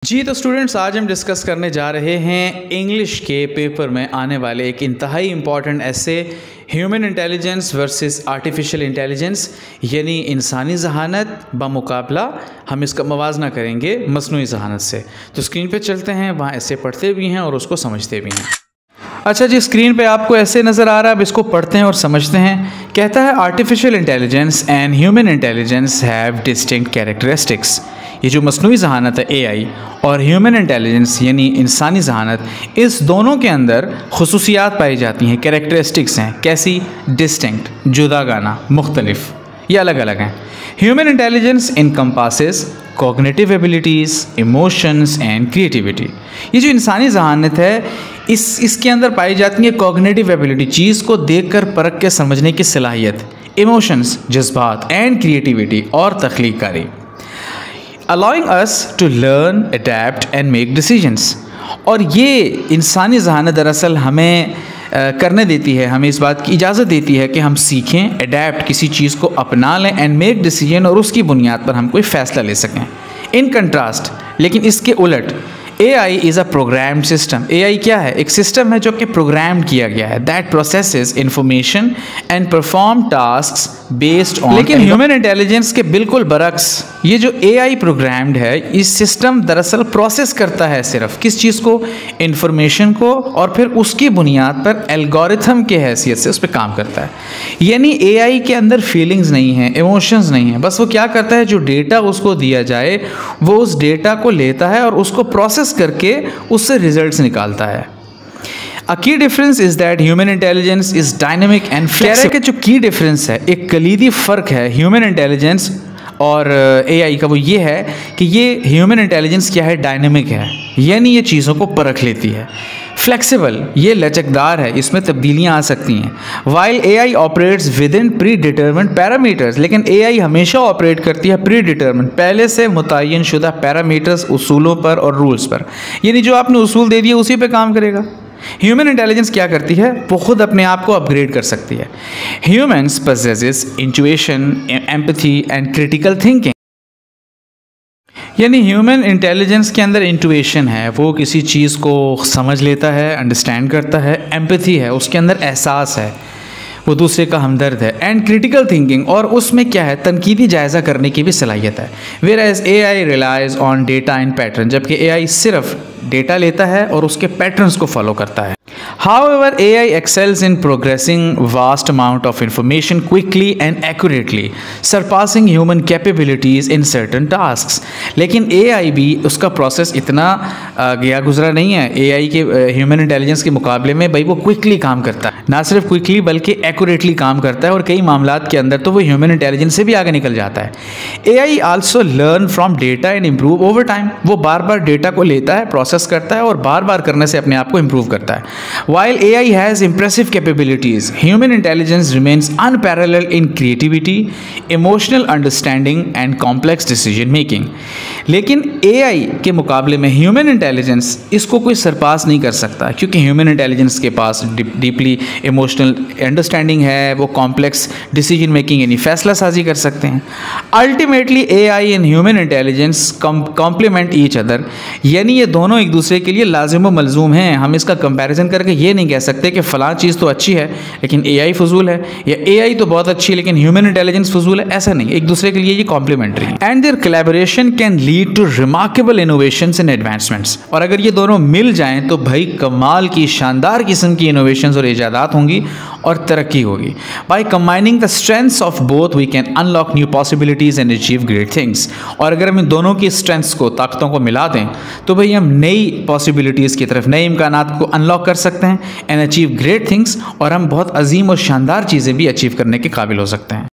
जी तो स्टूडेंट्स, आज हम डिस्कस करने जा रहे हैं इंग्लिश के पेपर में आने वाले एक इंतहाई इम्पॉर्टेंट ऐसे human intelligence versus artificial intelligence, यानी इंसानी जहानत बमुकाबला हम इसका मवाजना करेंगे मसनूई जहानत से। तो स्क्रीन पे चलते हैं, वहाँ ऐसे पढ़ते भी हैं और उसको समझते भी हैं। अच्छा जी, स्क्रीन पे आपको ऐसे नज़र आ रहा है, अब इसको पढ़ते हैं और समझते हैं। कहता है artificial intelligence and human intelligence have distinct characteristics. ये जो मसनूई जहानत है एआई और ह्यूमन इंटेलिजेंस यानी इंसानी जहानत, इस दोनों के अंदर खुसूसियात पाई जाती हैं, कैरेक्टरिस्टिक्स हैं। कैसी? डिस्टिंक्ट, जुदागाना, मुख्तलिफ, ये अलग अलग हैं। Human intelligence encompasses cognitive abilities, emotions and creativity. ये जो इंसानी जहानत है इसके अंदर पाई जाती है कॉग्निटिव एबिलिटी, चीज़ को देखकर परख के समझने की सलाहियत, इमोशंस, जज्बात, एंड क्रिएटिविटी और तख्लीकारी, allowing us to learn, adapt and make decisions। और ये इंसानी जहानत दरअसल हमें करने देती है, हमें इस बात की इजाज़त देती है कि हम सीखें, अडेप्ट, किसी चीज़ को अपना लें, एंड मेक डिसीजन, और उसकी बुनियाद पर हम कोई फ़ैसला ले सकें। इन कंट्रास्ट, लेकिन इसके उलट, AI is a programmed system. AI क्या है? एक सिस्टम है जो कि प्रोग्राम किया गया है, that processes information and perform tasks based on. लेकिन ह्यूमन इंटेलिजेंस के बिल्कुल बरक्स, ये जो AI प्रोग्राम्ड है, इस सिस्टम दरअसल प्रोसेस करता है सिर्फ किस चीज़ को? इंफॉर्मेशन को, और फिर उसकी बुनियाद पर एल्गोरिथम के हैसियत से उस पर काम करता है। यानी AI के अंदर फीलिंग्स नहीं हैं, इमोशंस नहीं हैं, बस वो क्या करता है, जो डेटा उसको दिया जाए वो उस डेटा को लेता है और उसको प्रोसेस करके उससे रिजल्ट्स निकालता है। A key difference is that human intelligence is dynamic and flexible। जो की डिफरेंस है, एक कलीदी फ़र्क है ह्यूमन इंटेलिजेंस और AI का, वो ये है कि ये ह्यूमन इंटेलिजेंस क्या है? डायनेमिक है, यानी ये चीज़ों को परख लेती है। फ्लेक्सिबल, ये लचकदार है, इसमें तब्दीलियाँ आ सकती हैं। While AI operates with in pre determined parameters, लेकिन AI हमेशा ऑपरेट करती है प्री डिटर्मिन्ड, पहले से मुतय्यन शुदा पैरामीटर्स, उसूलों पर और रूल्स पर, यानी जो आपने उसूल दे दिए उसी पे काम करेगा। ह्यूमन इंटेलिजेंस क्या करती है? वो खुद अपने आप को अपग्रेड कर सकती है। Humans possesses intuition, empathy and critical thinking, यानी ह्यूमन इंटेलिजेंस के अंदर इंट्यूशन है, वो किसी चीज़ को समझ लेता है, अंडरस्टैंड करता है। एम्पैथी है, उसके अंदर एहसास है, वो दूसरे का हमदर्द है। एंड क्रिटिकल थिंकिंग, और उसमें क्या है? तनकीदी जायज़ा करने की भी सलाहियत है। Whereas AI relies on data and pattern, जबकि AI सिर्फ डेटा लेता है और उसके पैटर्न्स को फॉलो करता है। However, AI excels in progressing vast amount of information quickly and accurately, surpassing human capabilities in certain tasks। लेकिन AI भी, उसका प्रोसेस इतना गया गुजरा नहीं है AI के ह्यूमन इंटेलिजेंस के मुकाबले में। भाई वो क्विकली काम करता है, ना सिर्फ क्विकली बल्कि एक्यूरेटली काम करता है, और कई मामलात के अंदर तो वो ह्यूमन इंटेलिजेंस से भी आगे निकल जाता है। AI also learn from data and improve over time, वो बार बार डेटा को लेता है, प्रोसेस करता है और बार बार करने से अपने आप को इम्प्रूव करता है। While AI has impressive capabilities, human intelligence remains unparalleled in creativity, emotional understanding and complex decision making। लेकिन AI के मुकाबले में ह्यूमन इंटेलिजेंस इसको कोई सरपास नहीं कर सकता, क्योंकि ह्यूमन इंटेलिजेंस के पास डीपली इमोशनल अंडरस्टैंडिंग है, वो कॉम्प्लेक्स डिसीजन मेकिंग यानी फैसला साजी कर सकते हैं। Ultimately AI and human intelligence complement each other, यानी ये दोनों एक दूसरे के लिए लाजिम व मलजूम हैं। हम इसका कंपैरिजन करके ये नहीं कह सकते कि फ़लाँ चीज़ तो अच्छी है लेकिन AI फजूल है, या AI तो बहुत अच्छी है लेकिन ह्यूमन इंटेलिजेंस फजूल है, ऐसा नहीं। एक दूसरे के लिए ये कॉम्प्लीमेंट्री है। And their collaboration can lead to remarkable innovations and advancements, और अगर ये दोनों मिल जाएं तो भाई कमाल की, शानदार किस्म की इनोवेशंस और इजादात होंगी और तरक्की होगी। By combining the strengths of both we can unlock new possibilities and achieve great things. और अगर हम इन दोनों की स्ट्रेंथ्स को, ताकतों को मिला दें तो भाई हम नई पॉसिबिलिटीज़ की तरफ, नए इम्कानात को अनलॉक कर सकते हैं एंड अचीव ग्रेट थिंग्स, और हम बहुत अजीम और शानदार चीज़ें भी अचीव करने के काबिल हो सकते हैं।